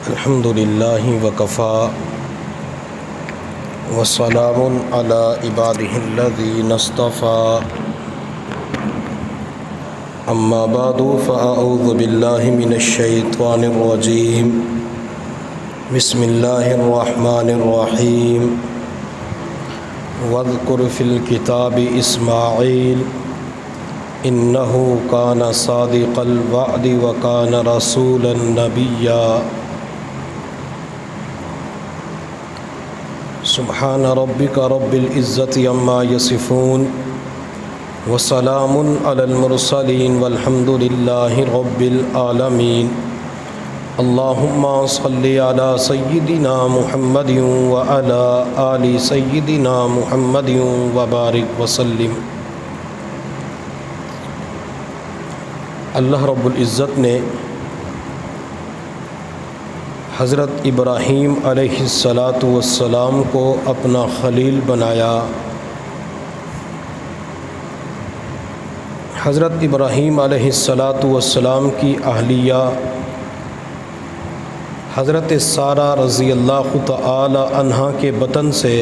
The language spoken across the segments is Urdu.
الحمد للہ وکفیٰ وسلام علی عبادہ الذین اصطفیٰ اما بعد فاعوذ باللہ من الشیطان الرجیم بسم اللہ الرحمن الرحیم واذکر فی الکتاب اسماعیل انہ کان صادق الوعد وکان رسولا نبیا سبحان ربک رب العزت عما یصفون وسلام علی المرسلین والحمد للہ رب العالمین اللہم صلی علی سیدنا محمد وعلی آل سیدنا محمد وبارک وسلم۔ اللہ رب العزت نے حضرت ابراہیم علیہ السلام کو اپنا خلیل بنایا۔ حضرت ابراہیم علیہ السلام کی اہلیہ حضرت سارہ رضی اللہ تعالی عنہا کے بطن سے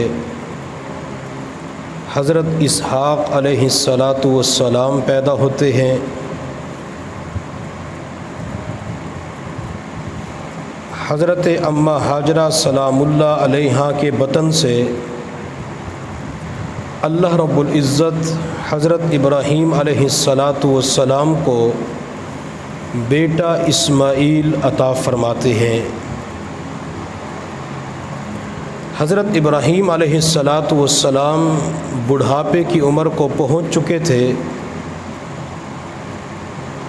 حضرت اسحاق علیہ السلام پیدا ہوتے ہیں۔ حضرت اماں ہاجرہ سلام اللہ علیہا کے بطن سے اللہ رب العزت حضرت ابراہیم علیہ السلام کو بیٹا اسماعیل عطا فرماتے ہیں۔ حضرت ابراہیم علیہ السلام بڑھاپے کی عمر کو پہنچ چکے تھے۔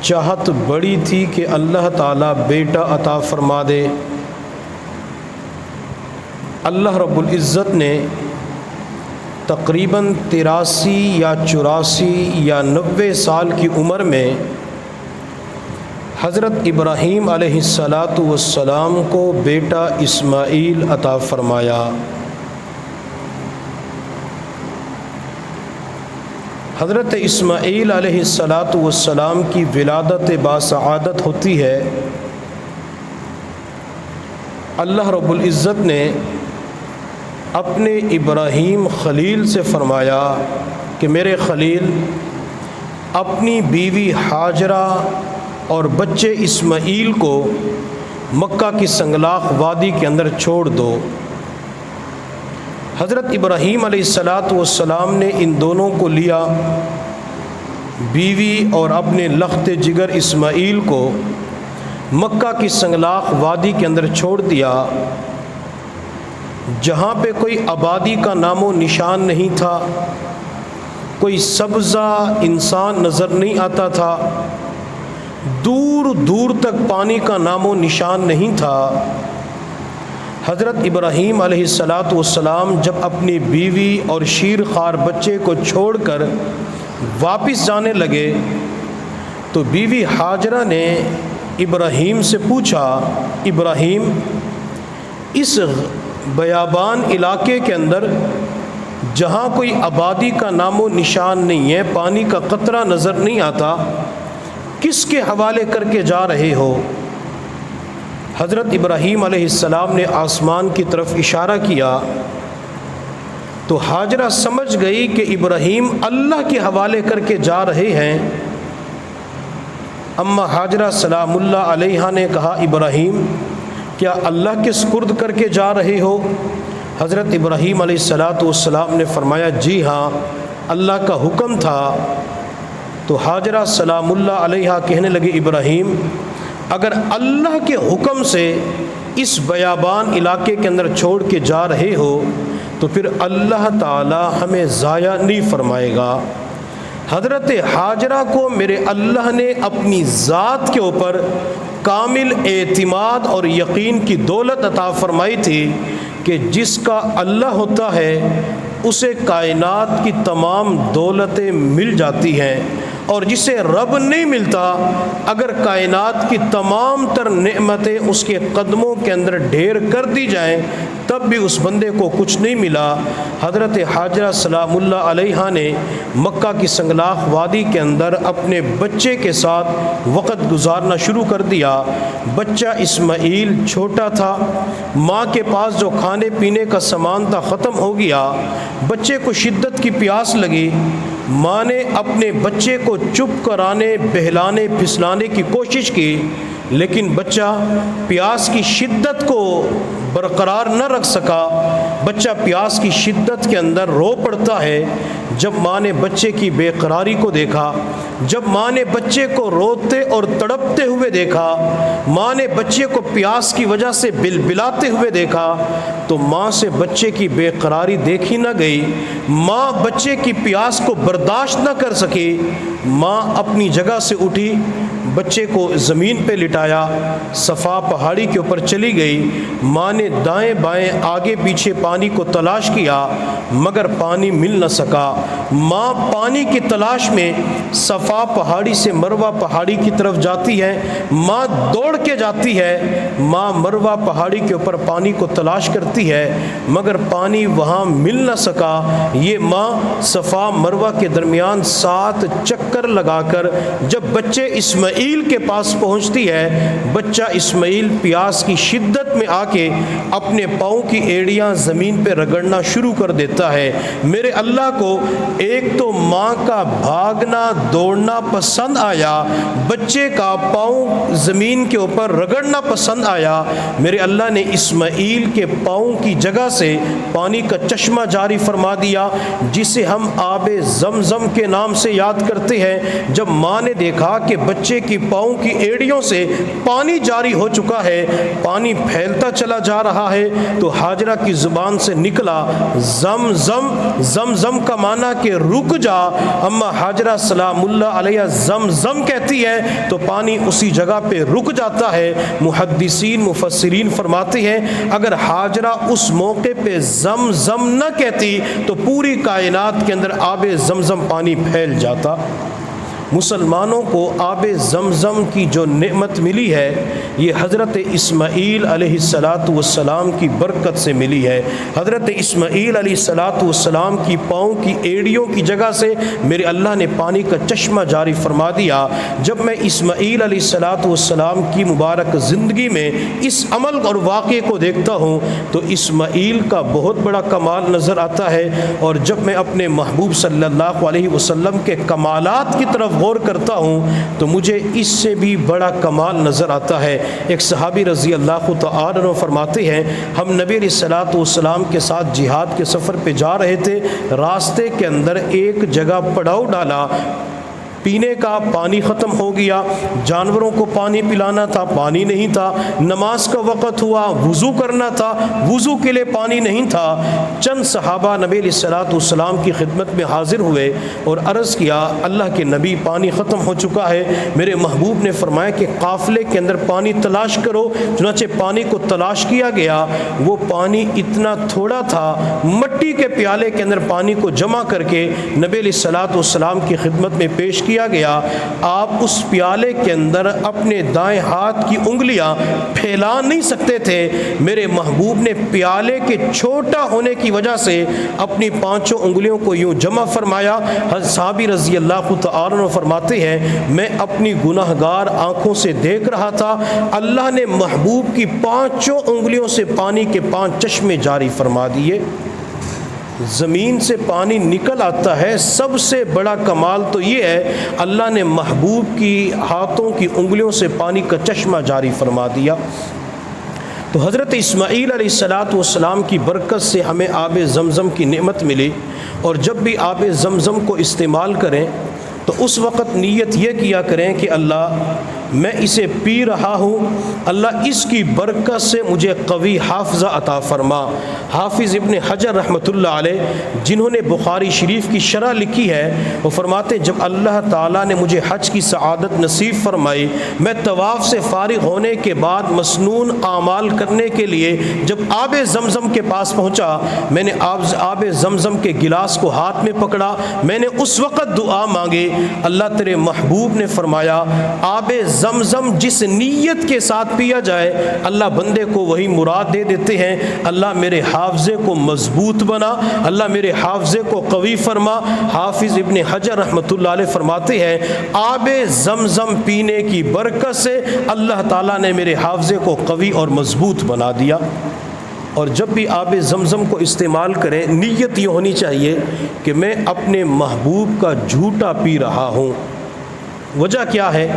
چاہت بڑی تھی کہ اللہ تعالیٰ بیٹا عطا فرما دے۔ اللہ رب العزت نے تقریباً 83 یا 84 یا 90 سال کی عمر میں حضرت ابراہیم علیہ السلام کو بیٹا اسماعیل عطا فرمایا۔ حضرت اسماعیل علیہ السلام کی ولادت باسعادت ہوتی ہے۔ اللہ رب العزت نے اپنے ابراہیم خلیل سے فرمایا کہ میرے خلیل اپنی بیوی ہاجرہ اور بچے اسماعیل کو مکہ کی سنگلاخ وادی کے اندر چھوڑ دو۔ حضرت ابراہیم علیہ السلام نے ان دونوں کو لیا، بیوی اور اپنے لخت جگر اسماعیل کو مکہ کی سنگلاخ وادی کے اندر چھوڑ دیا، جہاں پہ کوئی آبادی کا نام و نشان نہیں تھا، کوئی سبزہ انسان نظر نہیں آتا تھا، دور دور تک پانی کا نام و نشان نہیں تھا۔ حضرت ابراہیم علیہ السلام جب اپنی بیوی اور شیر خوار بچے کو چھوڑ کر واپس جانے لگے تو بیوی ہاجرہ نے ابراہیم سے پوچھا، ابراہیم اس بیابان علاقے کے اندر جہاں کوئی آبادی کا نام و نشان نہیں ہے، پانی کا قطرہ نظر نہیں آتا، کس کے حوالے کر کے جا رہے ہو؟ حضرت ابراہیم علیہ السلام نے آسمان کی طرف اشارہ کیا تو ہاجرہ سمجھ گئی کہ ابراہیم اللہ کے حوالے کر کے جا رہے ہیں۔ اما ہاجرہ سلام اللہ علیہا نے کہا، ابراہیم کیا اللہ کے سپرد کر کے جا رہے ہو؟ حضرت ابراہیم علیہ السلام نے فرمایا، جی ہاں، اللہ کا حکم تھا۔ تو ہاجرہ سلام اللہ علیہا کہنے لگے، ابراہیم اگر اللہ کے حکم سے اس بیابان علاقے کے اندر چھوڑ کے جا رہے ہو تو پھر اللہ تعالی ہمیں ضائع نہیں فرمائے گا۔ حضرت ہاجرہ کو میرے اللہ نے اپنی ذات کے اوپر کامل اعتماد اور یقین کی دولت عطا فرمائی تھی کہ جس کا اللہ ہوتا ہے اسے کائنات کی تمام دولتیں مل جاتی ہیں، اور جسے رب نہیں ملتا، اگر کائنات کی تمام تر نعمتیں اس کے قدموں کے اندر ڈھیر کر دی جائیں تب بھی اس بندے کو کچھ نہیں ملا۔ حضرت حاجرہ سلام اللہ علیہا نے مکہ کی سنگلاخ وادی کے اندر اپنے بچے کے ساتھ وقت گزارنا شروع کر دیا۔ بچہ اسماعیل چھوٹا تھا، ماں کے پاس جو کھانے پینے کا سامان تھا ختم ہو گیا۔ بچے کو شدت کی پیاس لگی، ماں نے اپنے بچے کو چپ کرانے، بہلانے، پھسلانے کی کوشش کی، لیکن بچہ پیاس کی شدت کو برقرار نہ رکھ سکا۔ بچہ پیاس کی شدت کے اندر رو پڑتا ہے۔ جب ماں نے بچے کی بے قراری کو دیکھا، جب ماں نے بچے کو روتے اور تڑپتے ہوئے دیکھا، ماں نے بچے کو پیاس کی وجہ سے بلبلاتے ہوئے دیکھا، تو ماں سے بچے کی بے قراری دیکھی نہ گئی۔ ماں بچے کی پیاس کو برداشت نہ کر سکی۔ ماں اپنی جگہ سے اٹھی، بچے کو زمین پہ لٹایا، صفا پہاڑی کے اوپر چلی گئی۔ ماں نے دائیں بائیں آگے پیچھے پانی کو تلاش کیا مگر پانی مل نہ سکا۔ ماں پانی کی تلاش میں صفا پہاڑی سے مروہ پہاڑی کی طرف جاتی ہے، ماں دوڑ کے جاتی ہے، ماں مروہ پہاڑی کے اوپر پانی کو تلاش کرتی ہے مگر پانی وہاں مل نہ سکا۔ یہ ماں صفا مروہ کے درمیان 7 چکر لگا کر جب بچے اسماعیل کے پاس پہنچتی ہے، بچہ اسماعیل پیاس کی شدت میں آ کے اپنے پاؤں کی ایڑیاں زمین پہ رگڑنا شروع کر دیتا ہے۔ میرے اللہ کو ایک تو ماں کا بھاگنا دوڑنا پسند آیا، بچے کا پاؤں زمین کے اوپر رگڑنا پسند آیا۔ میرے اللہ نے اسماعیل کے پاؤں کی جگہ سے پانی کا چشمہ جاری فرما دیا، جسے ہم آب زمزم کے نام سے یاد کرتے ہیں۔ جب ماں نے دیکھا کہ بچے کی پاؤں کی ایڑیوں سے پانی جاری ہو چکا ہے، پانی پھیلتا چلا جا رہا ہے، تو حاجرہ کی زبان سے نکلا زمزم۔ زمزم کا معنی کہ رک جا۔ اما حاجرہ سلام اللہ علیہ زمزم کہتی ہے تو پانی اسی جگہ پہ رک جاتا ہے۔ محدثین مفسرین فرماتے ہیں اگر حاجرہ اس موقع پہ زمزم نہ کہتی تو پوری کائنات کے اندر آب زمزم پانی پھیل جاتا۔ مسلمانوں کو آب زمزم کی جو نعمت ملی ہے یہ حضرت اسماعیل علیہ السلام کی برکت سے ملی ہے۔ حضرت اسماعیل علیہ السلام کی پاؤں کی ایڑیوں کی جگہ سے میرے اللہ نے پانی کا چشمہ جاری فرما دیا۔ جب میں اسماعیل علیہ السلام کی مبارک زندگی میں اس عمل اور واقعے کو دیکھتا ہوں تو اسماعیل کا بہت بڑا کمال نظر آتا ہے، اور جب میں اپنے محبوب صلی اللہ علیہ وسلم کے کمالات کی طرف غور کرتا ہوں تو مجھے اس سے بھی بڑا کمال نظر آتا ہے۔ ایک صحابی رضی اللہ تعالی عنہ فرماتے ہیں ہم نبی علیہ السلام کے ساتھ جہاد کے سفر پہ جا رہے تھے، راستے کے اندر ایک جگہ پڑاؤ ڈالا، پینے کا پانی ختم ہو گیا، جانوروں کو پانی پلانا تھا، پانی نہیں تھا، نماز کا وقت ہوا، وضو کرنا تھا، وضو کے لیے پانی نہیں تھا۔ چند صحابہ نبی علیہ السلام کی خدمت میں حاضر ہوئے اور عرض کیا اللہ کے نبی پانی ختم ہو چکا ہے۔ میرے محبوب نے فرمایا کہ قافلے کے اندر پانی تلاش کرو۔ چنانچہ پانی کو تلاش کیا گیا، وہ پانی اتنا تھوڑا تھا، مٹی کے پیالے کے اندر پانی کو جمع کر کے نبی علیہ السلام کی خدمت میں پیش کیا گیا۔ آپ اس پیالے کے اندر اپنے دائیں ہاتھ کی انگلیاں پھیلا نہیں سکتے تھے۔ میرے محبوب نے پیالے کے چھوٹا ہونے کی وجہ سے اپنی 5 انگلیوں کو یوں جمع فرمایا۔ صحابی رضی اللہ تعالی عنہ فرماتے ہیں میں اپنی گناہگار آنکھوں سے دیکھ رہا تھا، اللہ نے محبوب کی 5 انگلیوں سے پانی کے 5 چشمے جاری فرما دیے۔ زمین سے پانی نکل آتا ہے، سب سے بڑا کمال تو یہ ہے اللہ نے محبوب کی ہاتھوں کی انگلیوں سے پانی کا چشمہ جاری فرما دیا۔ تو حضرت اسماعیل علیہ السلام کی برکت سے ہمیں آب زمزم کی نعمت ملی، اور جب بھی آب زمزم کو استعمال کریں تو اس وقت نیت یہ کیا کریں کہ اللہ میں اسے پی رہا ہوں، اللہ اس کی برکت سے مجھے قوی حافظہ عطا فرما۔ حافظ ابن حجر رحمۃ اللہ علیہ جنہوں نے بخاری شریف کی شرح لکھی ہے، وہ فرماتے جب اللہ تعالیٰ نے مجھے حج کی سعادت نصیب فرمائی، میں طواف سے فارغ ہونے کے بعد مسنون اعمال کرنے کے لیے جب آب زمزم کے پاس پہنچا، میں نے آب زمزم کے گلاس کو ہاتھ میں پکڑا، میں نے اس وقت دعا مانگی، اللہ تیرے محبوب نے فرمایا آب زمزم جس نیت کے ساتھ پیا جائے اللہ بندے کو وہی مراد دے دیتے ہیں۔ اللہ میرے حافظے کو مضبوط بنا، اللہ میرے حافظے کو قوی فرما۔ حافظ ابن حجر رحمۃ اللہ علیہ فرماتے ہیں آب زمزم پینے کی برکت سے اللہ تعالیٰ نے میرے حافظے کو قوی اور مضبوط بنا دیا۔ اور جب بھی آب زمزم کو استعمال کریں نیت یہ ہونی چاہیے کہ میں اپنے محبوب کا جھوٹا پی رہا ہوں۔ وجہ کیا ہے؟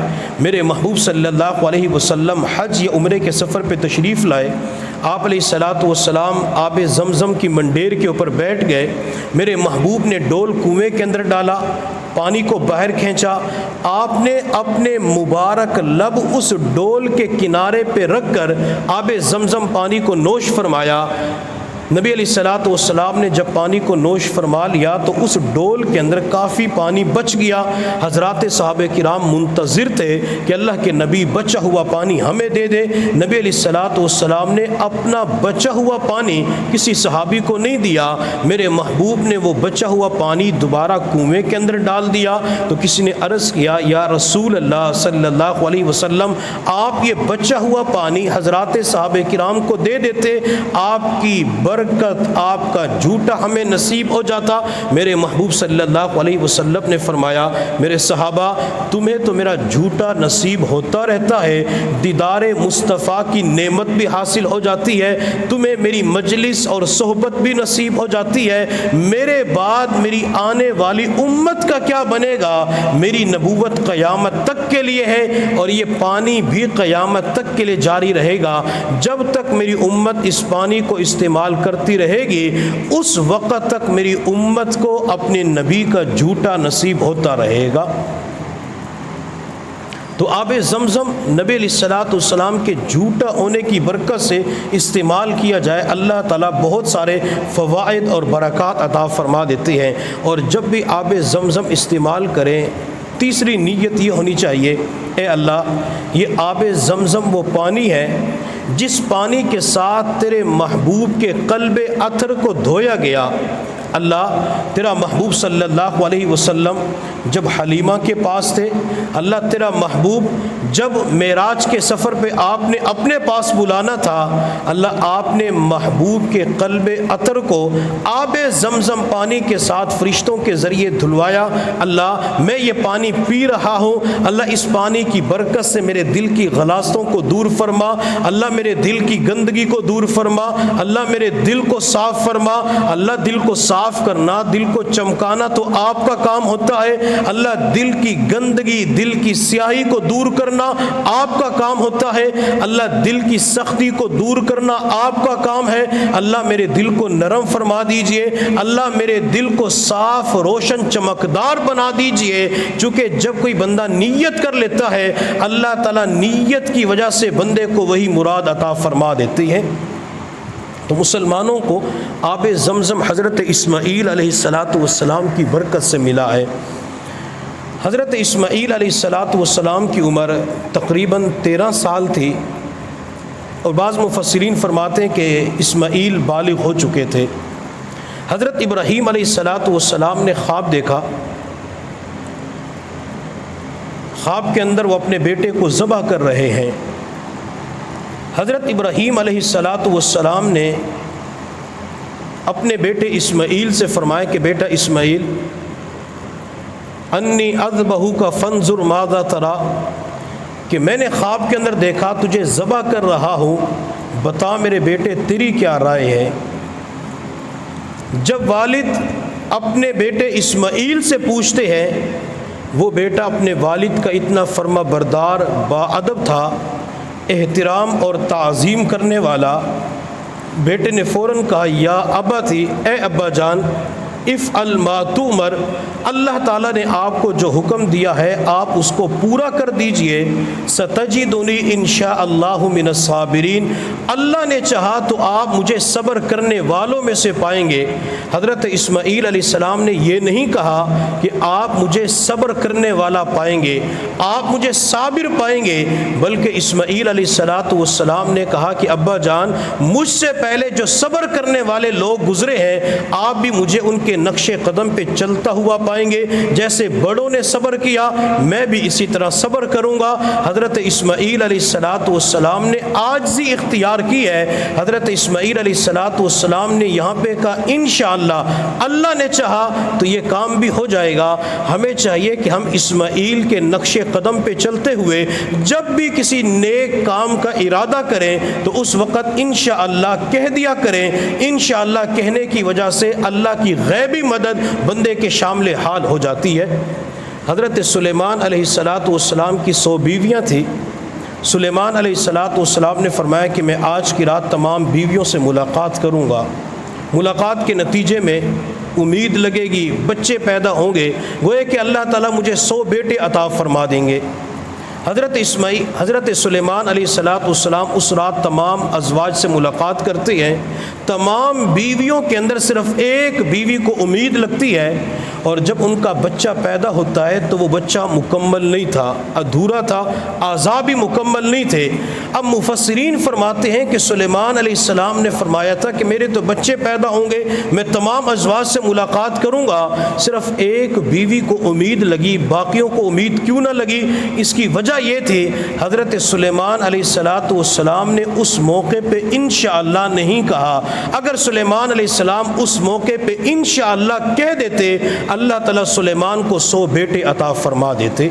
میرے محبوب صلی اللہ علیہ وسلم حج یا عمرے کے سفر پہ تشریف لائے، آپ علیہ الصلاۃ والسلام آب زمزم کی منڈیر کے اوپر بیٹھ گئے، میرے محبوب نے ڈول کنویں کے اندر ڈالا، پانی کو باہر کھینچا، آپ نے اپنے مبارک لب اس ڈول کے کنارے پہ رکھ کر آب زمزم پانی کو نوش فرمایا۔ نبی علیہ الصلاۃ والسلام نے جب پانی کو نوش فرما لیا تو اس ڈول کے اندر کافی پانی بچ گیا۔ حضرات صحابہ کرام منتظر تھے کہ اللہ کے نبی بچا ہوا پانی ہمیں دے دے۔ نبی علیہ الصلاۃ والسلام نے اپنا بچا ہوا پانی کسی صحابی کو نہیں دیا، میرے محبوب نے وہ بچا ہوا پانی دوبارہ کنویں کے اندر ڈال دیا۔ تو کسی نے عرض کیا یا رسول اللہ صلی اللہ علیہ وسلم آپ یہ بچا ہوا پانی حضرات صحابہ کرام کو دے دیتے، آپ کی برکت آپ کا جھوٹا ہمیں نصیب ہو جاتا۔ میرے محبوب صلی اللہ علیہ وسلم نے فرمایا میرے صحابہ تمہیں تو میرا جھوٹا نصیب ہوتا رہتا ہے، دیدار مصطفیٰ کی نعمت بھی حاصل ہو جاتی ہے، تمہیں میری مجلس اور صحبت بھی نصیب ہو جاتی ہے، میرے بعد میری آنے والی امت کا کیا بنے گا؟ میری نبوت قیامت تک کے لیے ہے اور یہ پانی بھی قیامت تک کے لیے جاری رہے گا۔ جب تک میری امت اس پانی کو استعمال کرتی رہے گی اس وقت تک میری امت کو اپنے نبی کا جھوٹا نصیب ہوتا رہے گا۔ تو آب زمزم نبی علیہ الصلاۃ والسلام کے جھوٹا ہونے کی برکت سے استعمال کیا جائے اللہ تعالیٰ بہت سارے فوائد اور برکات عطا فرما دیتے ہیں۔ اور جب بھی آب زمزم استعمال کریں تیسری نیت یہ ہونی چاہیے اے اللہ یہ آب زمزم وہ پانی ہے جس پانی کے ساتھ تیرے محبوب کے قلب اطہر کو دھویا گیا۔ اللہ تیرا محبوب صلی اللہ علیہ وسلم جب حلیمہ کے پاس تھے، اللہ تیرا محبوب جب معراج کے سفر پہ آپ نے اپنے پاس بلانا تھا، اللہ آپ نے محبوب کے قلب اطہر کو آب زمزم پانی کے ساتھ فرشتوں کے ذریعے دھلوایا۔ اللہ میں یہ پانی پی رہا ہوں، اللہ اس پانی کی برکت سے میرے دل کی غلاظتوں کو دور فرما، اللہ میرے دل کی گندگی کو دور فرما، اللہ میرے دل کو صاف فرما۔ اللہ دل کو صاف کرنا، دل کو چمکانا تو آپ کا کام ہوتا ہے، اللہ دل کی گندگی دل کی سیاہی کو دور کرنا آپ کا کام ہوتا ہے، اللہ دل کی سختی کو دور کرنا آپ کا کام ہے۔ اللہ میرے دل کو نرم فرما دیجئے، اللہ میرے دل کو صاف روشن چمکدار بنا دیجئے، چونکہ جب کوئی بندہ نیت کر لیتا ہے اللہ تعالیٰ نیت کی وجہ سے بندے کو وہی مراد عطا فرما دیتی ہے۔ تو مسلمانوں کو آب زمزم حضرت اسماعیل علیہ السلام کی برکت سے ملا ہے۔ حضرت اسماعیل علیہ السلام کی عمر تقریباً 13 سال تھی، اور بعض مفسرین فرماتے ہیں کہ اسماعیل بالغ ہو چکے تھے۔ حضرت ابراہیم علیہ السلام نے خواب دیکھا، خواب کے اندر وہ اپنے بیٹے کو ذبح کر رہے ہیں۔ حضرت ابراہیم علیہ السلام نے اپنے بیٹے اسماعیل سے فرمایا کہ بیٹا اسماعیل انی اذبحک فانظر ماذا تری، کہ میں نے خواب کے اندر دیکھا تجھے ذبح کر رہا ہوں، بتا میرے بیٹے تیری کیا رائے ہے۔ جب والد اپنے بیٹے اسماعیل سے پوچھتے ہیں، وہ بیٹا اپنے والد کا اتنا فرما بردار باادب تھا، احترام اور تعظیم کرنے والا، بیٹے نے فوراً کہا یا ابا تھی، اے ابا جان افعل ما تؤمر، اللہ تعالیٰ نے آپ کو جو حکم دیا ہے آپ اس کو پورا کر دیجئے، ستجدنی انشاء اللہ من الصابرین، اللہ نے چاہا تو آپ مجھے صبر کرنے والوں میں سے پائیں گے۔ حضرت اسماعیل علیہ السلام نے یہ نہیں کہا کہ آپ مجھے صبر کرنے والا پائیں گے، آپ مجھے صابر پائیں گے، بلکہ اسماعیل علیہ السلام نے کہا کہ ابا جان، مجھ سے پہلے جو صبر کرنے والے لوگ گزرے ہیں آپ بھی مجھے ان کے نقش قدم پہ چلتا ہوا پائیں گے، جیسے بڑوں نے صبر کیا میں بھی اسی طرح صبر کروں گا۔ حضرت اسماعیل علیہ السلام نے عاجزی اختیار کی ہے۔ حضرت اسماعیل علیہ السلام نے یہاں پہ کہا انشاءاللہ، اللہ نے چاہا تو یہ کام بھی ہو جائے گا۔ ہمیں چاہیے کہ ہم اسماعیل کے نقش قدم پہ چلتے ہوئے جب بھی کسی نیک کام کا ارادہ کریں تو اس وقت انشاءاللہ کہہ دیا کریں۔ انشاءاللہ کہنے کی وجہ سے اللہ کی غیبی مدد بندے کے شامل حال ہو جاتی ہے۔ حضرت سلیمان علیہ السلام کی 100 بیویاں تھیں۔ سلیمان علیہ السلام نے فرمایا کہ میں آج کی رات تمام بیویوں سے ملاقات کروں گا، ملاقات کے نتیجے میں امید لگے گی بچے پیدا ہوں گے، گویا کہ اللہ تعالیٰ مجھے 100 بیٹے عطا فرما دیں گے۔ حضرت سلیمان علیہ السلام اس رات تمام ازواج سے ملاقات کرتے ہیں۔ تمام بیویوں کے اندر صرف ایک بیوی کو امید لگتی ہے، اور جب ان کا بچہ پیدا ہوتا ہے تو وہ بچہ مکمل نہیں تھا، ادھورا تھا، اعضاء بھی مکمل نہیں تھے۔ اب مفسرین فرماتے ہیں کہ سلیمان علیہ السلام نے فرمایا تھا کہ میرے تو بچے پیدا ہوں گے، میں تمام ازواج سے ملاقات کروں گا، صرف ایک بیوی کو امید لگی، باقیوں کو امید کیوں نہ لگی؟ اس کی وجہ یہ تھی حضرت سلیمان علیہ السلام نے اس موقع پہ انشاءاللہ نہیں کہا۔ اگر سلیمان علیہ السلام اس موقع پہ انشاءاللہ کہہ دیتے اللہ تعالیٰ سلیمان کو 100 بیٹے عطا فرما دیتے۔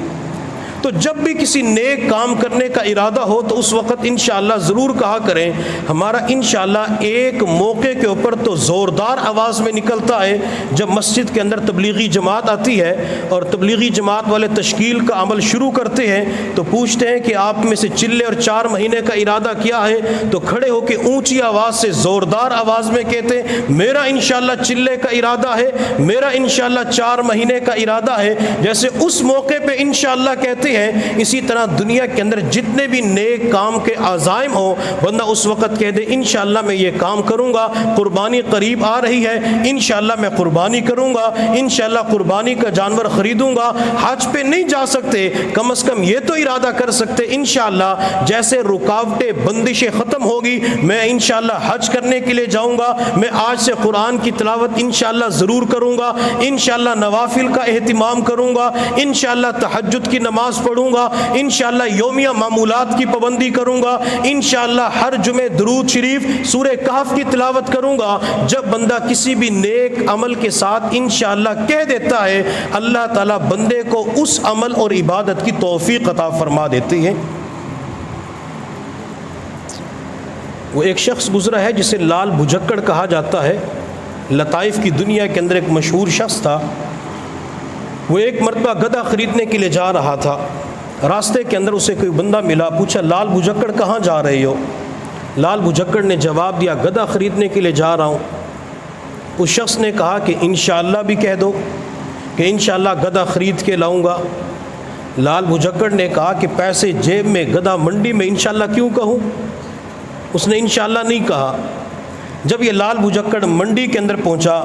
تو جب بھی کسی نیک کام کرنے کا ارادہ ہو تو اس وقت انشاءاللہ ضرور کہا کریں۔ ہمارا انشاءاللہ ایک موقع کے اوپر تو زوردار آواز میں نکلتا ہے جب مسجد کے اندر تبلیغی جماعت آتی ہے اور تبلیغی جماعت والے تشکیل کا عمل شروع کرتے ہیں تو پوچھتے ہیں کہ آپ میں سے چلے اور 4 مہینے کا ارادہ کیا ہے، تو کھڑے ہو کے اونچی آواز سے زوردار آواز میں کہتے ہیں میرا انشاءاللہ چلے کا ارادہ ہے، میرا انشاءاللہ 4 مہینے کا ارادہ ہے۔ جیسے اس موقع پہ انشاءاللہ کہتے ہیں، اسی طرح دنیا کے اندر جتنے بھی نیک کام کے عزائم ہوں بندہ اس وقت کہہ دے انشاءاللہ میں یہ کام کروں گا، قربانی قریب آ رہی ہے، انشاءاللہ میں قربانی کروں گا، انشاءاللہ قربانی کا جانور خریدوں گا۔ حج پہ نہیں جا سکتے، کم از کم یہ تو ارادہ کر سکتے انشاءاللہ جیسے رکاوٹیں بندشیں ختم ہوگی میں انشاءاللہ حج کرنے کے لیے جاؤں گا، میں آج سے قرآن کی تلاوت انشاءاللہ ضرور کروں گا، انشاءاللہ نوافل کا اہتمام کروں گا، انشاءاللہ تہجد کی نماز پڑھوں گا، انشاءاللہ یومیہ معمولات کی پابندی کروں گا، انشاءاللہ ہر جمعے درود شریف سورہ کہف کی تلاوت کروں گا۔ جب بندہ کسی بھی نیک عمل کے ساتھ انشاءاللہ کہہ دیتا ہے اللہ تعالیٰ بندے کو اس عمل اور عبادت کی توفیق عطا فرما دیتے ہیں۔ وہ ایک شخص گزرا ہے جسے لال بھجکڑ کہا جاتا ہے، لطائف کی دنیا کے اندر ایک مشہور شخص تھا۔ وہ ایک مرتبہ گدھا خریدنے کے لیے جا رہا تھا، راستے کے اندر اسے کوئی بندہ ملا، پوچھا لال بھجکڑ کہاں جا رہے ہو؟ لال بھجکڑ نے جواب دیا گدھا خریدنے کے لیے جا رہا ہوں۔ اس شخص نے کہا کہ انشاءاللہ بھی کہہ دو کہ انشاءاللہ گدھا خرید کے لاؤں گا۔ لال بھجکڑ نے کہا کہ پیسے جیب میں گدھا منڈی میں انشاءاللہ کیوں کہوں؟ اس نے انشاءاللہ نہیں کہا۔ جب یہ لال بھجکڑ منڈی کے اندر پہنچا،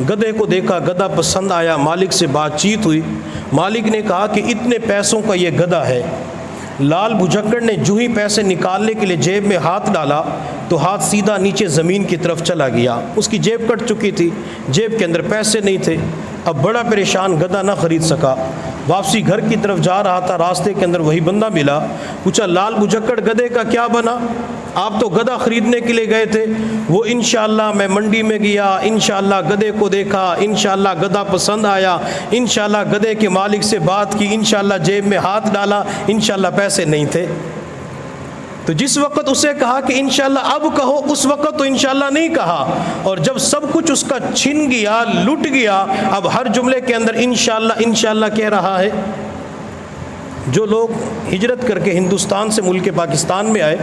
گدھے کو دیکھا، گدھا پسند آیا، مالک سے بات چیت ہوئی، مالک نے کہا کہ اتنے پیسوں کا یہ گدھا ہے۔ لال بھجکڑ نے جو ہی پیسے نکالنے کے لیے جیب میں ہاتھ ڈالا تو ہاتھ سیدھا نیچے زمین کی طرف چلا گیا، اس کی جیب کٹ چکی تھی، جیب کے اندر پیسے نہیں تھے۔ اب بڑا پریشان، گدھا نہ خرید سکا، واپسی گھر کی طرف جا رہا تھا، راستے کے اندر وہی بندہ ملا، پوچھا لال بھجکڑ گدھے کا کیا بنا؟ آپ تو گدھا خریدنے کے لیے گئے تھے۔ وہ انشاءاللہ میں منڈی میں گیا، انشاءاللہ گدھے کو دیکھا، انشاءاللہ گدھا پسند آیا، انشاءاللہ گدھے کے مالک سے بات کی، انشاءاللہ جیب میں ہاتھ ڈالا، انشاءاللہ پیسے نہیں تھے۔ تو جس وقت اسے کہا کہ انشاءاللہ اب کہو، اس وقت تو انشاءاللہ نہیں کہا، اور جب سب کچھ اس کا چھن گیا، لٹ گیا، اب ہر جملے کے اندر انشاءاللہ انشاءاللہ کہہ رہا ہے۔ جو لوگ ہجرت کر کے ہندوستان سے ملک پاکستان میں آئے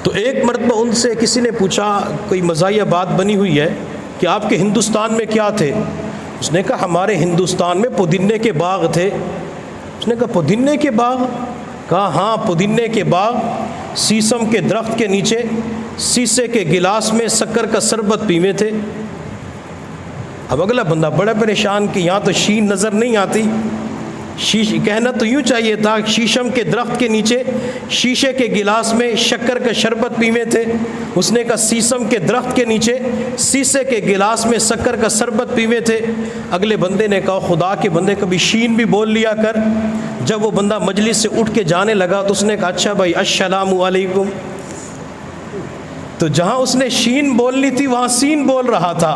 تو ایک مرتبہ ان سے کسی نے پوچھا، کوئی مزاحیہ بات بنی ہوئی ہے کہ آپ کے ہندوستان میں کیا تھے؟ اس نے کہا ہمارے ہندوستان میں پودینے کے باغ تھے۔ اس نے کہا پودینے کے باغ؟ کہا ہاں پودینے کے باغ، سیسم کے درخت کے نیچے سیسے کے گلاس میں شکر کا شربت پیوے تھے۔ اب اگلا بندہ بڑا پریشان کہ یہاں تو شین نظر نہیں آتی، کہنا تو یوں چاہیے تھا شیشم کے درخت کے نیچے شیشے کے گلاس میں شکر کا شربت پیوے تھے۔ اس نے کہا سیسم کے درخت کے نیچے سیسے کے گلاس میں شکر کا شربت پیوے تھے۔ اگلے بندے نے کہا خدا کے بندے کبھی شین بھی بول لیا کر۔ جب وہ بندہ مجلس سے اٹھ کے جانے لگا تو اس نے کہا اچھا بھائی السلام علیکم۔ تو جہاں اس نے شین بولنی تھی وہاں سین بول رہا تھا،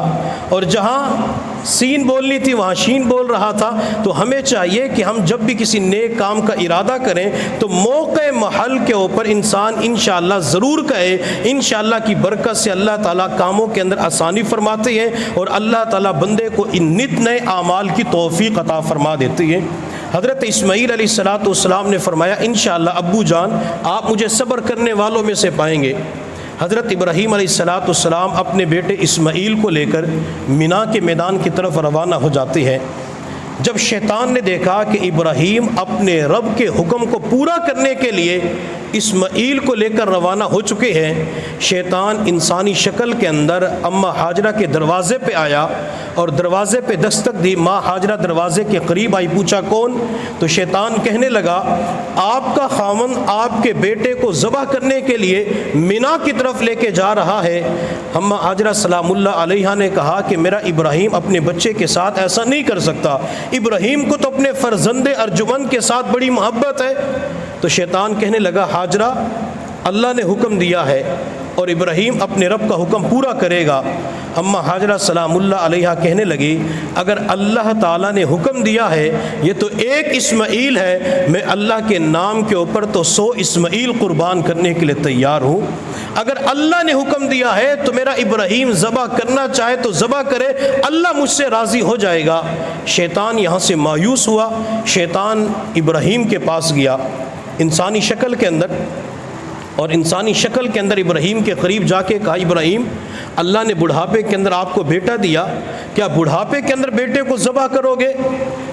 اور جہاں سین بولنی تھی وہاں شین بول رہا تھا۔ تو ہمیں چاہیے کہ ہم جب بھی کسی نیک کام کا ارادہ کریں تو موقع محل کے اوپر انسان انشاءاللہ ضرور کہے۔ انشاءاللہ کی برکت سے اللہ تعالیٰ کاموں کے اندر آسانی فرماتے ہیں، اور اللہ تعالیٰ بندے کو ان نت نئے اعمال کی توفیق عطا فرما دیتی ہے۔ حضرت اسماعیل علیہ السلام نے فرمایا انشاءاللہ ابو جان آپ مجھے صبر کرنے والوں میں سے پائیں گے۔ حضرت ابراہیم علیہ السلام اپنے بیٹے اسماعیل کو لے کر مینا کے میدان کی طرف روانہ ہو جاتے ہیں۔ جب شیطان نے دیکھا کہ ابراہیم اپنے رب کے حکم کو پورا کرنے کے لیے اسماعیل کو لے کر روانہ ہو چکے ہیں، شیطان انسانی شکل کے اندر اماں ہاجرہ کے دروازے پہ آیا اور دروازے پہ دستک دی۔ ماں ہاجرہ دروازے کے قریب آئی، پوچھا کون؟ تو شیطان کہنے لگا آپ کا خاوند آپ کے بیٹے کو ذبح کرنے کے لیے مینا کی طرف لے کے جا رہا ہے۔ اماں ہاجرہ سلام اللہ علیہا نے کہا کہ میرا ابراہیم اپنے بچے کے ساتھ ایسا نہیں کر سکتا، ابراہیم کو تو اپنے فرزند ارجمند کے ساتھ بڑی محبت ہے۔ تو شیطان کہنے لگا ہاجرہ اللہ نے حکم دیا ہے اور ابراہیم اپنے رب کا حکم پورا کرے گا۔ اماں ہاجرہ سلام اللہ علیہا کہنے لگی اگر اللہ تعالیٰ نے حکم دیا ہے یہ تو ایک اسماعیل ہے، میں اللہ کے نام کے اوپر تو 100 اسماعیل قربان کرنے کے لیے تیار ہوں۔ اگر اللہ نے حکم دیا ہے تو میرا ابراہیم ذبح کرنا چاہے تو ذبح کرے، اللہ مجھ سے راضی ہو جائے گا۔ شیطان یہاں سے مایوس ہوا، شیطان ابراہیم کے پاس گیا انسانی شکل کے اندر، اور انسانی شکل کے اندر ابراہیم کے قریب جا کے کہا ابراہیم اللہ نے بڑھاپے کے اندر آپ کو بیٹا دیا، کیا بڑھاپے کے اندر بیٹے کو ذبح کرو گے؟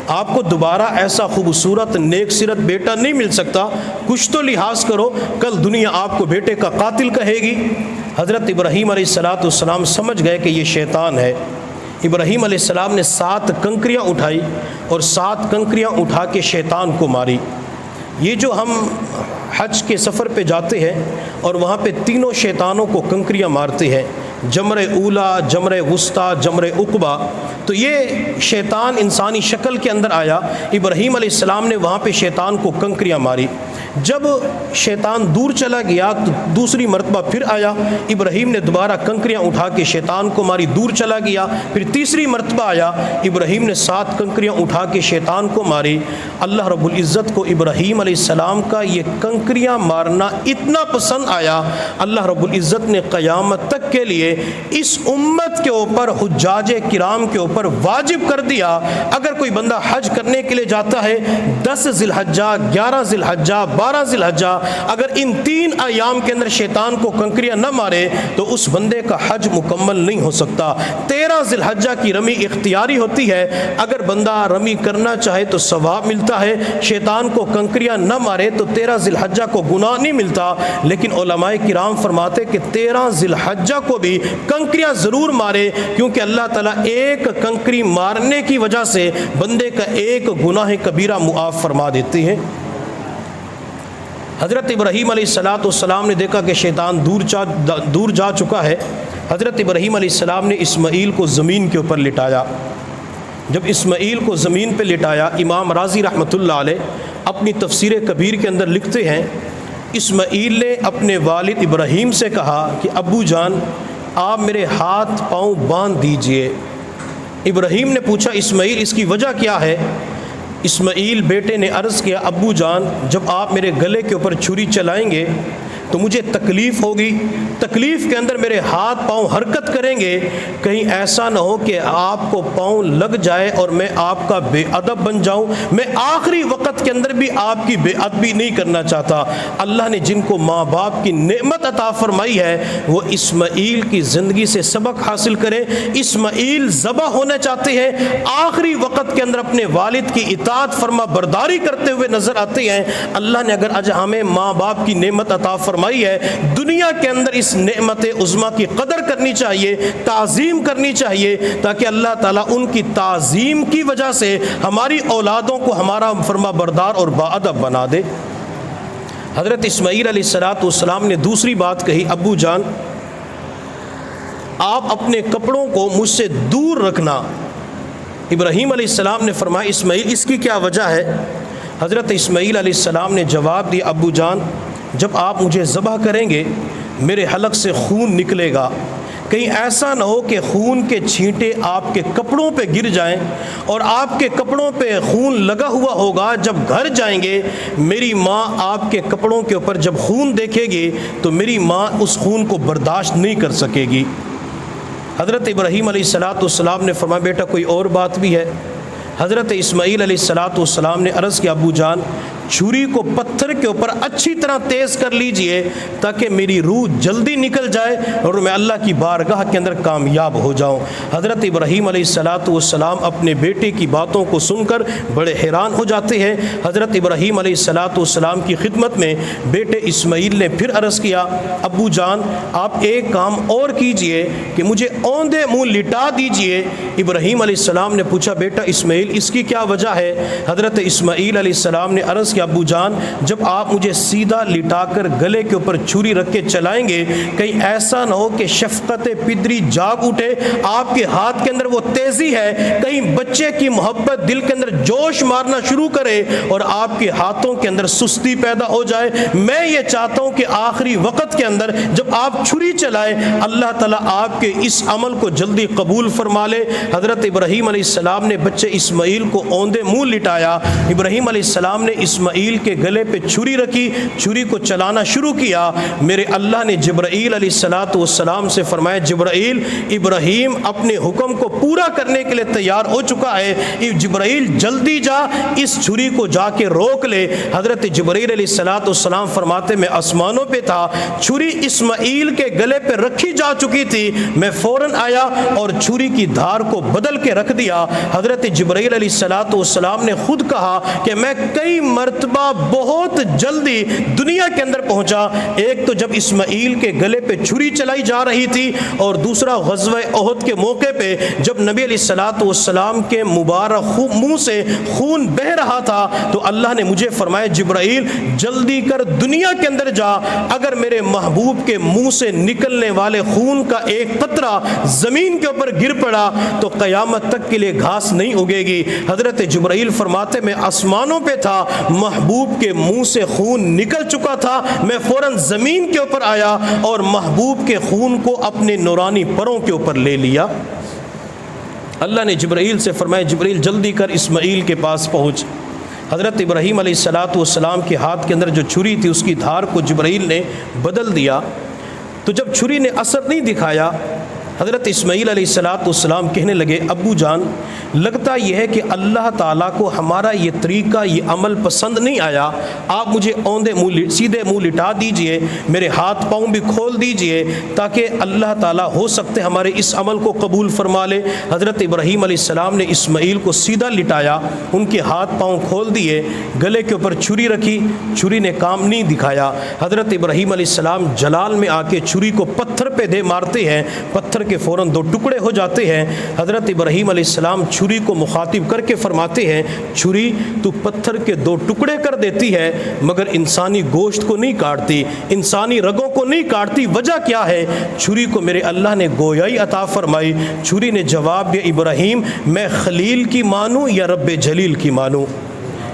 آپ کو دوبارہ ایسا خوبصورت نیک سیرت بیٹا نہیں مل سکتا، کچھ تو لحاظ کرو، کل دنیا آپ کو بیٹے کا قاتل کہے گی۔ حضرت ابراہیم علیہ السلام سمجھ گئے کہ یہ شیطان ہے۔ ابراہیم علیہ السلام نے 7 کنکریاں اٹھائی اور 7 کنکریاں اٹھا کے شیطان کو ماری۔ یہ جو ہم حج کے سفر پہ جاتے ہیں اور وہاں پہ تینوں شیطانوں کو کنکریاں مارتے ہیں، جمر اولا، جمر وسطیٰ، جمر عقبہ، تو یہ شیطان انسانی شکل کے اندر آیا۔ ابراہیم علیہ السلام نے وہاں پہ شیطان کو کنکریاں ماری۔ جب شیطان دور چلا گیا تو دوسری مرتبہ پھر آیا، ابراہیم نے دوبارہ کنکریاں اٹھا کے شیطان کو ماری، دور چلا گیا۔ پھر تیسری مرتبہ آیا، ابراہیم نے 7 کنکریاں اٹھا کے شیطان کو ماری۔ اللہ رب العزت کو ابراہیم علیہ السلام کا یہ کنکریاں مارنا اتنا پسند آیا، اللہ رب العزت نے قیامت تک کے لیے اس امت کے اوپر حجاج کرام کے اوپر واجب کر دیا، اگر کوئی بندہ حج کرنے کے لیے جاتا ہے 10 ذی الحجہ، 11 ذی الحجہ، 12 ذی الحجہ، اگر ان 3 ایام کے اندر شیطان کو کنکریاں نہ مارے تو اس بندے کا حج مکمل نہیں ہو سکتا۔ 13 ذی الحجہ کی رمی اختیاری ہوتی ہے، اگر بندہ رمی کرنا چاہے تو ثواب ملتا ہے، شیطان کو کنکریاں نہ مارے تو 13 ذی الحجہ کو گناہ نہیں ملتا۔ لیکن علماء کرام فرماتے کہ 13 ذی الحجہ کو بھی کنکریاں ضرور مارے، کیونکہ اللہ تعالیٰ ایک کنکری مارنے کی وجہ سے بندے کا ایک گناہ کبیرہ معاف فرما دیتے ہیں۔ حضرت ابراہیم علیہ السلام نے دیکھا کہ شیطان دور جا چکا ہے۔ حضرت ابراہیم علیہ السلام نے اسماعیل کو زمین کے اوپر لٹایا۔ جب اسماعیل کو زمین پہ لٹایا، امام رازی رحمۃ اللہ علیہ اپنی تفسیر کبیر کے اندر لکھتے ہیں اسماعیل نے اپنے والد ابراہیم سے کہا کہ ابو جان آپ میرے ہاتھ پاؤں باندھ دیجئے۔ ابراہیم نے پوچھا اسماعیل اس کی وجہ کیا ہے؟ اسماعیل بیٹے نے عرض کیا ابو جان جب آپ میرے گلے کے اوپر چھری چلائیں گے تو مجھے تکلیف ہوگی، تکلیف کے اندر میرے ہاتھ پاؤں حرکت کریں گے، کہیں ایسا نہ ہو کہ آپ کو پاؤں لگ جائے اور میں آپ کا بے ادب بن جاؤں۔ میں آخری وقت کے اندر بھی آپ کی بے ادبی نہیں کرنا چاہتا۔ اللہ نے جن کو ماں باپ کی نعمت عطا فرمائی ہے وہ اسماعیل کی زندگی سے سبق حاصل کریں۔ اسماعیل ذبح ہونا چاہتے ہیں، آخری وقت کے اندر اپنے والد کی اطاعت فرما برداری کرتے ہوئے نظر آتے ہیں۔ اللہ نے اگر آج ہمیں ماں باپ کی نعمت عطا فرمائی ہے، دنیا کے اندر اس نعمت عظمیٰ کی قدر کرنی چاہیے، تعظیم کرنی چاہیے، تاکہ اللہ تعالیٰ ان کی تعظیم کی وجہ سے ہماری اولادوں کو ہمارا فرما بردار اور باادب بنا دے۔ حضرت اسماعیل علیہ السلام نے دوسری بات کہی، ابو جان آپ اپنے کپڑوں کو مجھ سے دور رکھنا۔ ابراہیم علیہ السلام نے فرمایا اسماعیل اس کی کیا وجہ ہے؟ حضرت اسماعیل علیہ السلام نے جواب دیا، ابو جان جب آپ مجھے ذبح کریں گے میرے حلق سے خون نکلے گا، کہیں ایسا نہ ہو کہ خون کے چھینٹے آپ کے کپڑوں پہ گر جائیں اور آپ کے کپڑوں پہ خون لگا ہوا ہوگا، جب گھر جائیں گے میری ماں آپ کے کپڑوں کے اوپر جب خون دیکھے گی تو میری ماں اس خون کو برداشت نہیں کر سکے گی۔ حضرت ابراہیم علیہ السلام نے فرمایا بیٹا کوئی اور بات بھی ہے؟ حضرت اسماعیل علیہ السلام نے عرض کیا ابو جان چھری کو پتھر کے اوپر اچھی طرح تیز کر لیجئے تاکہ میری روح جلدی نکل جائے اور میں اللہ کی بارگاہ کے اندر کامیاب ہو جاؤں۔ حضرت ابراہیم علیہ السلام اپنے بیٹے کی باتوں کو سن کر بڑے حیران ہو جاتے ہیں۔ حضرت ابراہیم علیہ السلام کی خدمت میں بیٹے اسماعیل نے پھر عرض کیا ابو جان آپ ایک کام اور کیجئے کہ مجھے اوندے منہ لٹا دیجئے۔ ابراہیم علیہ السلام نے پوچھا بیٹا اسماعیل اس کی کیا وجہ ہے؟ حضرت اسماعیل علیہ السلام نے عرض کہ ابو جان جب آپ مجھے سیدھا لٹا کر گلے کے اوپر چھری رکھ کے چلائیں گے کہیں ایسا نہ ہو کہ شفقت پدری جاگ اٹھے، آپ کے ہاتھ کے اندر وہ تیزی ہے، کہیں بچے کی محبت دل کے اندر جوش مارنا شروع کرے اور آپ کے ہاتھوں کے اندر سستی پیدا ہو جائے۔ میں یہ چاہتا ہوں کہ آخری وقت کے اندر جب آپ چھری چلائیں اللہ تعالیٰ آپ کے اس عمل کو جلدی قبول فرما لے۔ حضرت ابراہیم علیہ السلام نے بچے اسماعیل کو اوندے منہ لٹایا۔ ابراہیم علیہ السلام نے اسماعیل کے گلے پہ چھری رکھی، چھری کو چلانا شروع کیا۔ میرے اللہ نے جبرائیل علیہ السلام سے فرمایا جبرائیل ابراہیم اپنے حکم کو پورا کرنے کے لیے تیار ہو چکا ہے، جبرائیل جلدی جا اس چھری کو جا کے روک لے۔ حضرت جبرائیل علیہ السلام فرماتے میں آسمانوں پہ تھا، چھری اسماعیل کے گلے پہ رکھی جا چکی تھی، میں فوراً آیا اور چھری کی دھار کو بدل کے رکھ دیا۔ حضرت جبرائیل علیہ السلام نے خود کہا کہ میں کئی مرتبہ بہت جلدی دنیا کے اندر پہنچا، ایک تو جب اسماعیل کے گلے پہ چھری چلائی جا رہی تھی اور دوسرا غزوہ احد کے موقع پہ جب نبی علیہ السلام کے مبارک منہ سے خون بہ رہا تھا تو اللہ نے مجھے فرمایا جبرائیل جلدی کر دنیا کے اندر جا، اگر میرے محبوب کے منہ سے نکلنے والے خون کا ایک قطرہ زمین کے اوپر گر پڑا تو قیامت تک کے لیے گھاس نہیں اگے گی۔ حضرت جبرائیل فرماتے میں آسمانوں پہ تھا، محبوب کے منہ سے خون نکل چکا تھا، میں فوراً زمین کے اوپر آیا اور محبوب کے خون کو اپنے نورانی پروں کے اوپر لے لیا۔ اللہ نے جبرائیل سے فرمایا جبرائیل جلدی کر اسماعیل کے پاس پہنچ۔ حضرت ابراہیم علیہ السلام کے ہاتھ کے اندر جو چھری تھی اس کی دھار کو جبرائیل نے بدل دیا، تو جب چھری نے اثر نہیں دکھایا حضرت اسماعیل علیہ السلام کہنے لگے ابو جان لگتا یہ ہے کہ اللہ تعالیٰ کو ہمارا یہ طریقہ یہ عمل پسند نہیں آیا، آپ مجھے اوندے منہ سیدھے منہ لٹا دیجئے، میرے ہاتھ پاؤں بھی کھول دیجئے تاکہ اللہ تعالیٰ ہو سکتے ہمارے اس عمل کو قبول فرما لے۔ حضرت ابراہیم علیہ السلام نے اسماعیل کو سیدھا لٹایا، ان کے ہاتھ پاؤں کھول دیے، گلے کے اوپر چھری رکھی، چھری نے کام نہیں دکھایا۔ حضرت ابراہیم علیہ السلام جلال میں آ کے چھری کو پتھر پہ دے مارتے ہیں، پتھر کے فوراً دو ٹکڑے ہو جاتے ہیں۔ حضرت ابراہیم علیہ السلام چھری کو مخاطب کر کے فرماتے ہیں چھری تو پتھر کے دو ٹکڑے کر دیتی ہے مگر انسانی گوشت کو نہیں کاٹتی، انسانی رگوں کو نہیں کاٹتی، وجہ کیا ہے؟ چھری کو میرے اللہ نے گویائی عطا فرمائی۔ چھری نے جواب دیا ابراہیم میں خلیل کی مانوں یا رب جلیل کی مانوں؟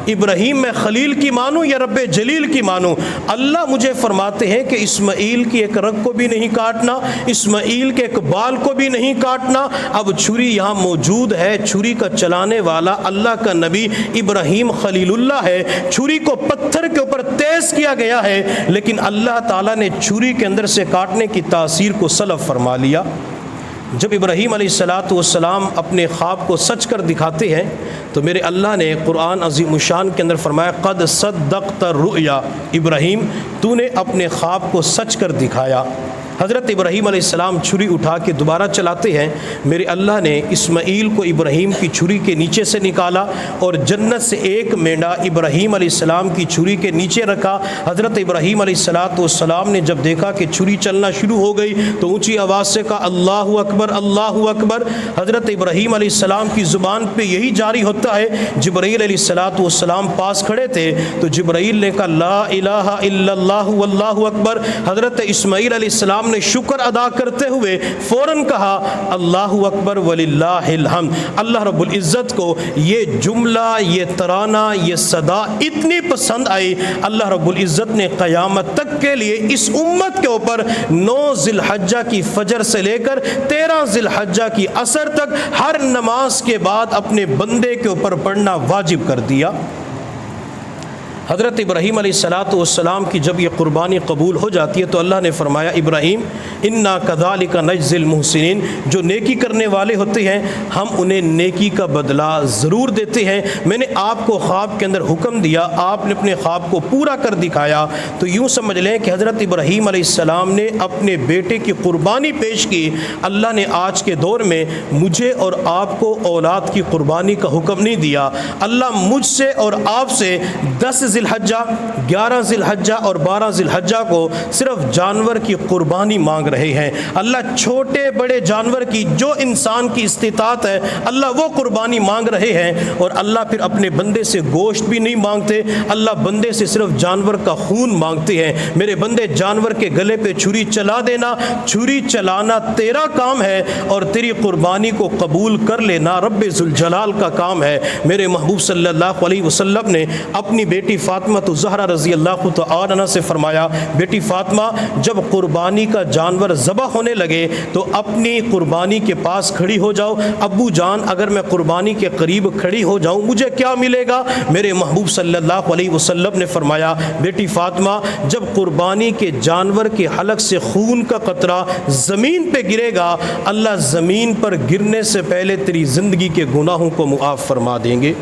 ابراہیم میں خلیل کی مانوں یا رب جلیل کی مانوں؟ اللہ مجھے فرماتے ہیں کہ اسماعیل کی ایک رگ کو بھی نہیں کاٹنا، اسماعیل کے ایک بال کو بھی نہیں کاٹنا۔ اب چھری یہاں موجود ہے، چھری کا چلانے والا اللہ کا نبی ابراہیم خلیل اللہ ہے۔ چھری کو پتھر کے اوپر تیز کیا گیا ہے، لیکن اللہ تعالیٰ نے چھری کے اندر سے کاٹنے کی تاثیر کو سلب فرما لیا۔ جب ابراہیم علیہ السلام اپنے خواب کو سچ کر دکھاتے ہیں تو میرے اللہ نے قرآن عظیم الشان کے اندر فرمایا قد صدقت الرؤیا، ابراہیم تو نے اپنے خواب کو سچ کر دکھایا۔ حضرت ابراہیم علیہ السلام چھری اٹھا کے دوبارہ چلاتے ہیں، میرے اللہ نے اسماعیل کو ابراہیم کی چھری کے نیچے سے نکالا اور جنت سے ایک مینڈا ابراہیم علیہ السلام کی چھری کے نیچے رکھا۔ حضرت ابراہیم علیہ السلام نے جب دیکھا کہ چھری چلنا شروع ہو گئی تو اونچی آواز سے کہا اللہ اکبر اللہ اکبر۔ حضرت ابراہیم علیہ السلام کی زبان پہ یہی جاری ہوتا ہے۔ جبرائیل علیہ السلام پاس کھڑے تھے تو جبرائیل نے کہا لا الہ الا اللہ واللہ اکبر۔ حضرت اسماعیل علیہ السلام نے شکر ادا کرتے ہوئے فوراً کہا اللہ اکبر وللہ الحمد۔ اللہ رب العزت کو یہ جملہ، یہ ترانہ، یہ صدا اتنی پسند آئی، اللہ رب العزت نے قیامت تک کے لیے اس امت کے اوپر 9 ذی الحجہ کی فجر سے لے کر 13 ذی الحجہ کی عصر تک ہر نماز کے بعد اپنے بندے کے اوپر پڑھنا واجب کر دیا۔ حضرت ابراہیم علیہ السلام کی جب یہ قربانی قبول ہو جاتی ہے تو اللہ نے فرمایا ابراہیم انا کذالک نجزی المحسنین، جو نیکی کرنے والے ہوتے ہیں ہم انہیں نیکی کا بدلہ ضرور دیتے ہیں۔ میں نے آپ کو خواب کے اندر حکم دیا، آپ نے اپنے خواب کو پورا کر دکھایا، تو یوں سمجھ لیں کہ حضرت ابراہیم علیہ السلام نے اپنے بیٹے کی قربانی پیش کی۔ اللہ نے آج کے دور میں مجھے اور آپ کو اولاد کی قربانی کا حکم نہیں دیا۔ اللہ مجھ سے اور آپ سے 10 ذی الحجہ، 11 ذی الحجہ اور 12 ذی الحجہ کو صرف جانور کی قربانی مانگ رہے ہیں۔ اللہ چھوٹے بڑے جانور کی جو انسان کی استطاعت ہے اللہ وہ قربانی مانگ رہے ہیں، اور اللہ پھر اپنے بندے سے گوشت بھی نہیں مانگتے، اللہ بندے سے صرف جانور کا خون مانگتے ہیں۔ میرے بندے جانور کے گلے پہ چھری چلا دینا، چھری چلانا تیرا کام ہے اور تیری قربانی کو قبول کر لینا رب ذوالجلال کا کام ہے۔ میرے محبوب صلی اللہ علیہ وسلم نے اپنی بیٹی فاطمہ الزہرا رضی اللہ تعالی عنہ سے فرمایا بیٹی فاطمہ جب قربانی کا جانور ذبح ہونے لگے تو اپنی قربانی کے پاس کھڑی ہو جاؤ۔ ابو جان اگر میں قربانی کے قریب کھڑی ہو جاؤں مجھے کیا ملے گا؟ میرے محبوب صلی اللہ علیہ وسلم نے فرمایا بیٹی فاطمہ جب قربانی کے جانور کے حلق سے خون کا قطرہ زمین پہ گرے گا اللہ زمین پر گرنے سے پہلے تیری زندگی کے گناہوں کو معاف فرما دیں گے۔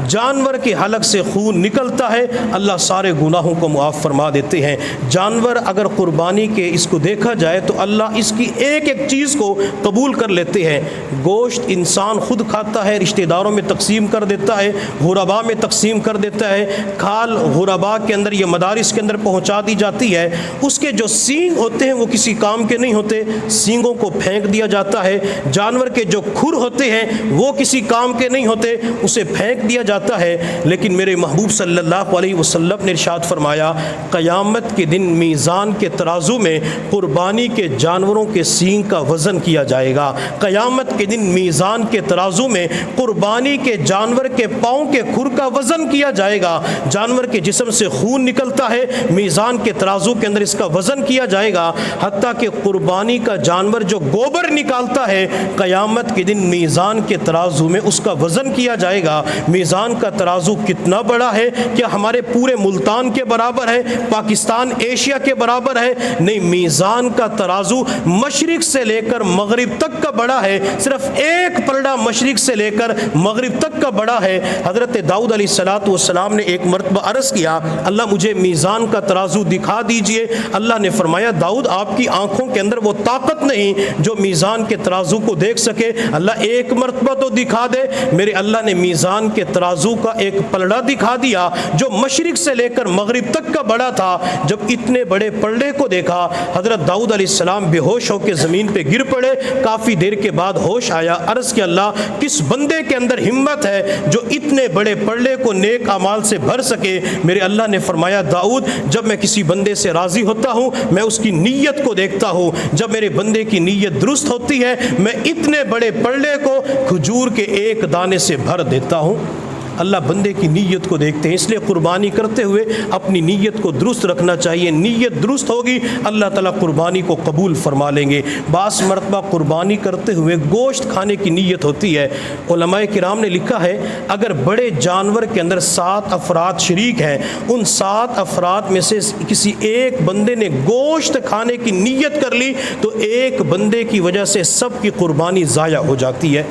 جانور کے حلق سے خون نکلتا ہے اللہ سارے گناہوں کو معاف فرما دیتے ہیں۔ جانور اگر قربانی کے اس کو دیکھا جائے تو اللہ اس کی ایک ایک چیز کو قبول کر لیتے ہیں۔ گوشت انسان خود کھاتا ہے، رشتہ داروں میں تقسیم کر دیتا ہے، غربا میں تقسیم کر دیتا ہے، کھال غربا کے اندر یا مدارس کے اندر پہنچا دی جاتی ہے۔ اس کے جو سینگ ہوتے ہیں وہ کسی کام کے نہیں ہوتے، سینگوں کو پھینک دیا جاتا ہے۔ جانور کے جو کھر ہوتے ہیں وہ کسی کام کے نہیں ہوتے، اسے پھینک دیا جاتا ہے۔ لیکن میرے محبوب صلی اللہ علیہ وسلم نے ارشاد فرمایا قیامت کے دن میزان کے ترازو میں قربانی کے جانوروں کے سینگ کا وزن کیا جائے گا۔ قیامت کے دن میزان کے ترازو میں قربانی کے جانور کے پاؤں کے کھر کا وزن کیا جائے گا۔ جانور کے جسم سے خون نکلتا ہے، میزان کے ترازو کے اندر اس کا وزن کیا جائے گا، حتیٰ کہ قربانی کا جانور جو گوبر نکالتا ہے قیامت کے دن میزان کے ترازو میں اس کا وزن کیا جائے گا۔ میزان کا ترازو کتنا بڑا ہے؟ کیا ہمارے پورے ملتان کے برابر ہے؟ پاکستان ایشیا کے برابر ہے؟ نہیں، میزان کا ترازو مشرق سے لے کر مغرب تک کا بڑا ہے، صرف ایک پلڑا مشرق سے لے کر مغرب تک کا بڑا ہے۔ حضرت داؤد علیہ السلام نے ایک مرتبہ عرض کیا اللہ مجھے میزان کا ترازو دکھا دیجئے۔ اللہ نے فرمایا داؤد آپ کی آنکھوں کے اندر وہ طاقت نہیں جو میزان کے ترازو کو دیکھ سکے، اللہ ایک مرتبہ تو دکھا دے۔ میرے اللہ نے میزان کے ترازو کا ایک پلڑا دکھا دیا جو مشرق سے لے کر مغرب تک کا بڑا تھا۔ جب اتنے بڑے پلڑے کو دیکھا حضرت داؤد علیہ السلام بے ہوش ہو کے زمین پہ گر پڑے۔ کافی دیر کے بعد ہوش آیا، عرض کہ اللہ کس بندے کے اندر ہمت ہے جو اتنے بڑے پلڑے کو نیک اعمال سے بھر سکے؟ میرے اللہ نے فرمایا داؤد جب میں کسی بندے سے راضی ہوتا ہوں میں اس کی نیت کو دیکھتا ہوں، جب میرے بندے کی نیت درست ہوتی ہے میں اتنے بڑے پلڑے کو کھجور کے ایک دانے سے بھر دیتا ہوں۔ اللہ بندے کی نیت کو دیکھتے ہیں، اس لیے قربانی کرتے ہوئے اپنی نیت کو درست رکھنا چاہیے۔ نیت درست ہوگی اللہ تعالیٰ قربانی کو قبول فرما لیں گے۔ بعض مرتبہ قربانی کرتے ہوئے گوشت کھانے کی نیت ہوتی ہے۔ علماء کرام نے لکھا ہے اگر بڑے جانور کے اندر 7 افراد شریک ہیں، ان 7 افراد میں سے کسی ایک بندے نے گوشت کھانے کی نیت کر لی تو ایک بندے کی وجہ سے سب کی قربانی ضائع ہو جاتی ہے۔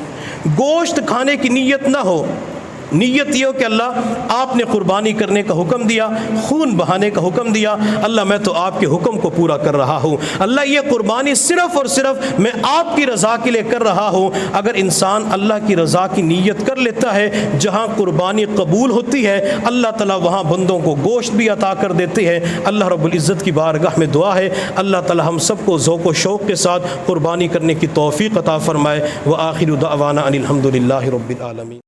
گوشت کھانے کی نیت نہ ہو، نیت یہ ہو کہ اللہ آپ نے قربانی کرنے کا حکم دیا، خون بہانے کا حکم دیا، اللہ میں تو آپ کے حکم کو پورا کر رہا ہوں، اللہ یہ قربانی صرف اور صرف میں آپ کی رضا کے لیے کر رہا ہوں۔ اگر انسان اللہ کی رضا کی نیت کر لیتا ہے، جہاں قربانی قبول ہوتی ہے اللہ تعالیٰ وہاں بندوں کو گوشت بھی عطا کر دیتے ہیں۔ اللہ رب العزت کی بارگاہ میں دعا ہے اللہ تعالیٰ ہم سب کو ذوق و شوق کے ساتھ قربانی کرنے کی توفیق عطا فرمائے۔ وآخر دعوانا ان الحمد للہ رب العالمین۔